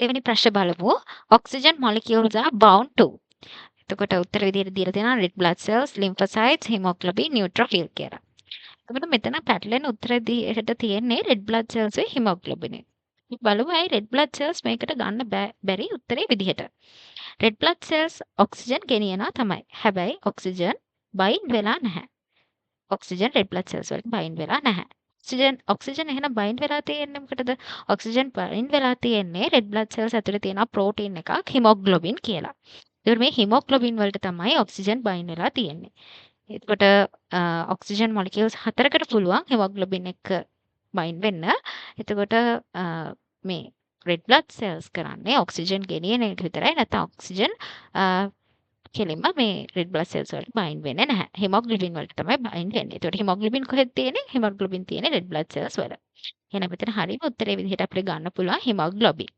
දෙවෙනි ප්‍රශ්න බලමු. Oxygen molecules are bound to. එතකොට උත්තර විදිහට දීලා තියෙනවා red blood cells, lymphocytes, hemoglobin, neutrophil කියලා. එතකොට මෙතන පැටලෙන උත්තර දිහට තියෙන්නේ red blood cells වේ hemoglobin. අපි බලමු ඇයි red blood cells මේකට ගන්න බැරි උත්තරේ විදිහට. red blood cells oxygen ගෙනියනවා තමයි. හැබැයි oxygen bind වෙලා නැහැ. oxygen red blood cells වලට bind වෙලා නැහැ. oxygen එහෙනම් bind වෙලා තියෙන්නේ මොකටද? oxygen bind වෙලා තියෙන්නේ red blood cells ඇතුලේ තියෙන protein එකක් hemoglobin කියලා. ඒකට මේ hemoglobin වලට තමයි oxygen bind වෙලා තියෙන්නේ. එතකොට oxygen molecules 4කට පුළුවන් hemoglobin එක bind වෙන්න. එතකොට මේ red blood cells කරන්නේ oxygen ගෙනියන එක විතරයි. නැත්නම් oxygen කෙලින්ම මේ red blood cells වලට bind වෙන්නේ නැහැ. hemoglobin වලට තමයි bind වෙන්නේ. ඒතකොට hemoglobin කොහෙද තියෙන්නේ? hemoglobin තියෙන්නේ red blood cells වල. එහෙනම් මෙතන හරියම උත්තරේ විදිහට අපිට ගන්න පුළුවන් hemoglobin.